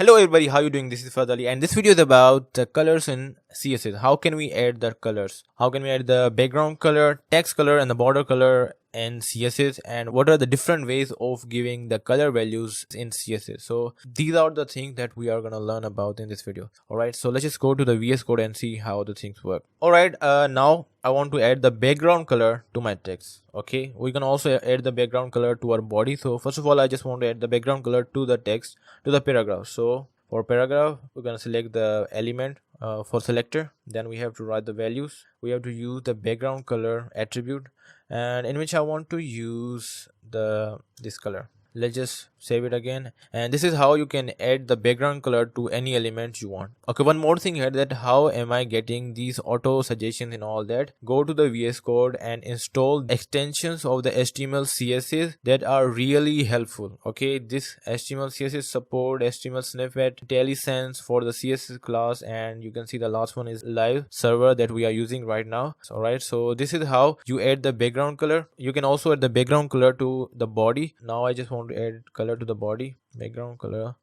Hello everybody, how you doing? This is Fahad and this video is about the colors in CSS. How can we add the colors? How can we add the background color, text color and the border color in CSS, and what are the different ways of giving the color values in CSS? So these are the things that we are going to learn about in this video. Alright, so let's just go to the VS Code and see how the things work. Alright, now I want to add the background color to my text. Okay, we can also add the background color to our body. So first of all, I just want to add the background color to the text, to the paragraph. So for paragraph, we're going to select the element for selector. Then we have to write the values. We have to use the background color attribute, and in which I want to use this color. Let's just save it again, and this is how you can add the background color to any element you want. Okay, one more thing here, that how am I getting these auto suggestions and all that? Go to the VS Code and install extensions of the HTML CSS that are really helpful. Okay, this HTML CSS support HTML snippet, IntelliSense for the CSS class, and you can see the last one is live server that we are using right now. Alright, so this is how you add the background color. You can also add the background color to the body. Now I just want to add color to the body, background color,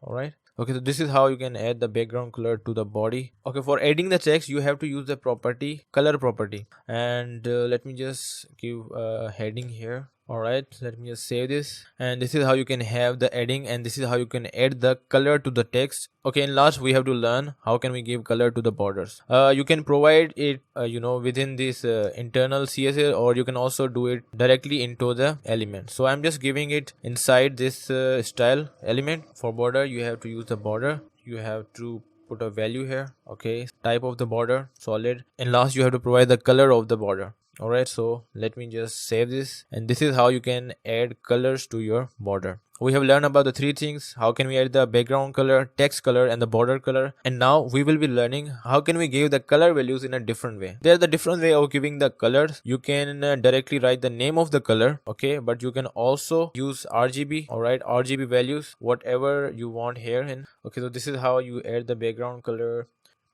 all right. Okay, so this is how you can add the background color to the body. Okay, for adding the text, you have to use the property, color property, and let me just give a heading here. Alright, let me just save this, and this is how you can have the adding, and this is how you can add the color to the text. Okay, and last we have to learn how can we give color to the borders. You can provide it within this internal CSS, or you can also do it directly into the element. So I'm just giving it inside this style element. For border, you have to use the border. You have to put a value here. Okay, type of the border solid, and last you have to provide the color of the border. Alright, so let me just save this, and this is how you can add colors to your border. We have learned about the three things: how can we add the background color, text color and the border color. And now we will be learning how can we give the color values in a different way. There's the different way of giving the colors. You can directly write the name of the color, okay, but you can also use RGB. Alright, RGB values, whatever you want here. And okay, so this is how you add the background color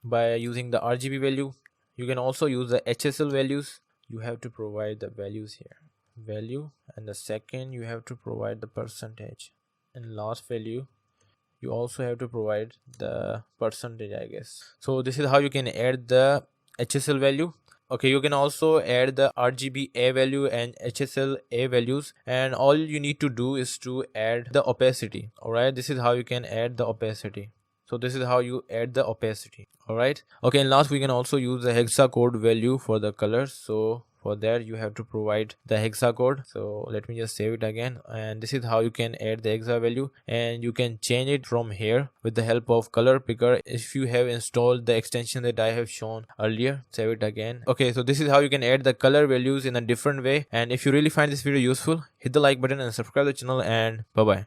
by using the RGB value. You can also use the HSL values. You have to provide the values here, value, and the second you have to provide the percentage, and last value you also have to provide the percentage, I guess. So this is how you can add the HSL value. Okay, you can also add the RGBA value and HSLA values, and all you need to do is to add the opacity. Alright, this is how you can add the opacity. So this is how you add the opacity. Alright, okay, and last we can also use the hexacode value for the colors. So for that you have to provide the hexacode. So let me just save it again, and this is how you can add the hexa value, and you can change it from here with the help of color picker. If you have installed the extension that I have shown earlier, save it again. Okay, so this is how you can add the color values in a different way. And if you really find this video useful, hit the like button and subscribe to the channel, and bye bye.